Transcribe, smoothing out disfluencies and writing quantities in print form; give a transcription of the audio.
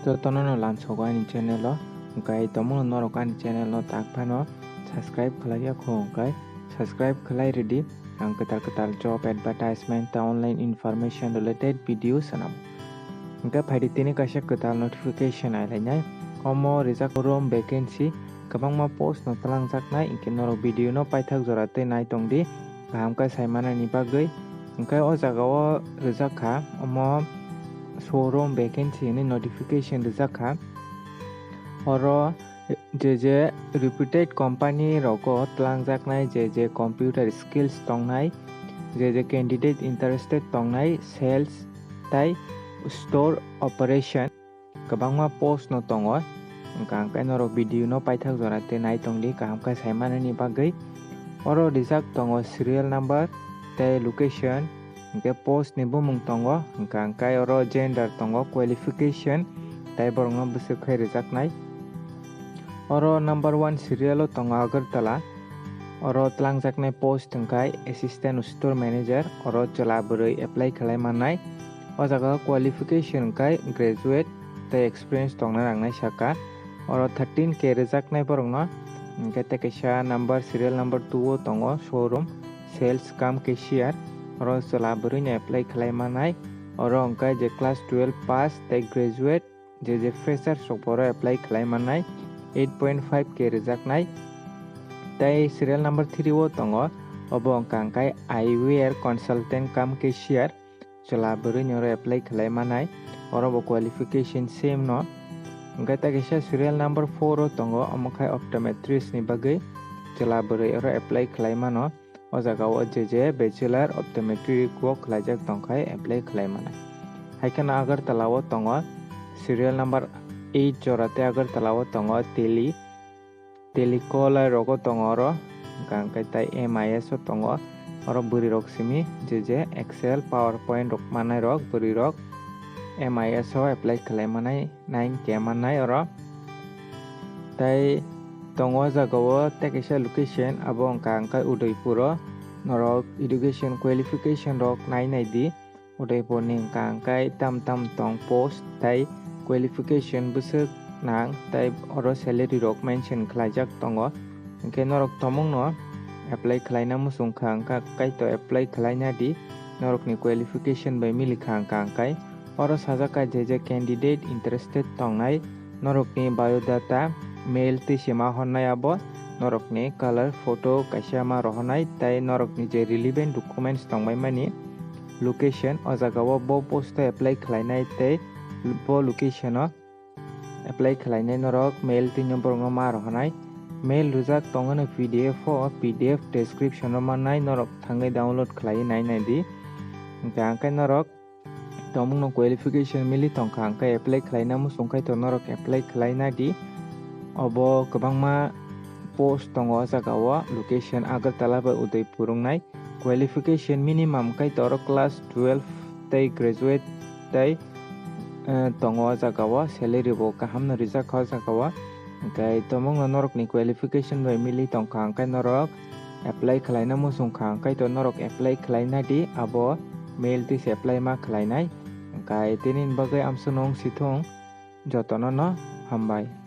Jotono no lansogo ani channel o hingkai tomono norok ani channel no takphano subscribe khlaiya kho hingkai subscribe khlai ready ang ketal job advertisement ta online information related videos sanam hingkai phaidi tini kaisa ketal notification ailainai omo rijak showroom vacancy kwbangma post no talangjaknai hingke norok video no paithak jora tei naitongdi kaham kai saimanani bagui hingkai o jaga o rijakha omo showroom vacancy ni notification rijakha oro je reputed company rogo talangjaknai je computer skills tongnai je candidate interested tongnai sales tai store operation kwbangma post no tongo hingka hingkai norok video no paithak jora tei naitongdi kaham kai saimanani bagui oro rijak tongo serial number tei location hingke post ni bumung tongo hingka hingkai oro gender tongo qualification tei borok no bwswk khai rijaknai oro number 1 serial o tongo agartala oro talangjaknai post hingkai assistant store manager oro chwlaburui apply khlaimanai o jaga qualification hingkai graduate tei experience tongna rangnai saka oro 13k rijaknai borok no hingke tei kaisa number serial number 2 o tongo showroom sales kam cashier oro chwlaburui ni apply khlaimanai oro hingkai je class 12 pass tei graduate je fresher sokboro apply khlaimanai 8.5k rijaknai tei serial number 3 o tongo obo hingka hingkai eyewear consultant kam cashier chwlaburui ni oro apply khlaimanai oro bo qualification same no hingkai tei kaisa serial number 4 o tongo omo khai optometrist ni bagui chwlaburui oro apply khlaimano o jaga o je bachelor optometry o khlaijak tongkhai apply khlaimanai haike no agartala o tongo serial number 8 jora tei agartala o tongo telecaller rogo tongo oro hingka hingkai tei MIS o tongo oro bwrui rok simi je excel powerpoint rok manai rok bwrui rok MIS o apply khlaimanai 9k manai oro tei tongo jaga o tei kaisa location abo hingka hingkai Udaipur o norok education qualification rok nainai di Udaipur ni hingka hingkai tam tong post tei qualification bwswk nang tei oro salary rok mention khlaijak tongo hingke norok tomong no apply khlaina muchungkha hingka kaito apply khlaina di norok ni qualification bai milikha hingka hingkai oro sajaka je candidate interested tongnai norok ni biodata mail tisima honnai abo norok ni color photo kaisa ma rohonai tei norok ni je relevant documents tongbai mani location o jaga o bo post apply khlainai tei bo location o apply khlainai norok mail tini borok no ma rohonai mail rijak tongoni PDF description o mannai norok thangai download khlaiwi nainai di hingka hingkai norok tomong no qualification mili tongkha hingkai apply khlaina muchungkhai to norok apply khlaina di obo kwbangma post tongo o jaga o location agartala bai Udaipur wngnai qualification minimum kai to oro class 12 tei graduate tei tongo o jaga o salary bo kaham no rijak o jaga o hingkai tomong no norok ni qualification bai mili tongkha hingkai norok apply khlaina muchungkha hingkai to norok apply khlaina di abo mail tis apply ma khlainai hingkai tini bagui amsonong sithong jotono no hambai।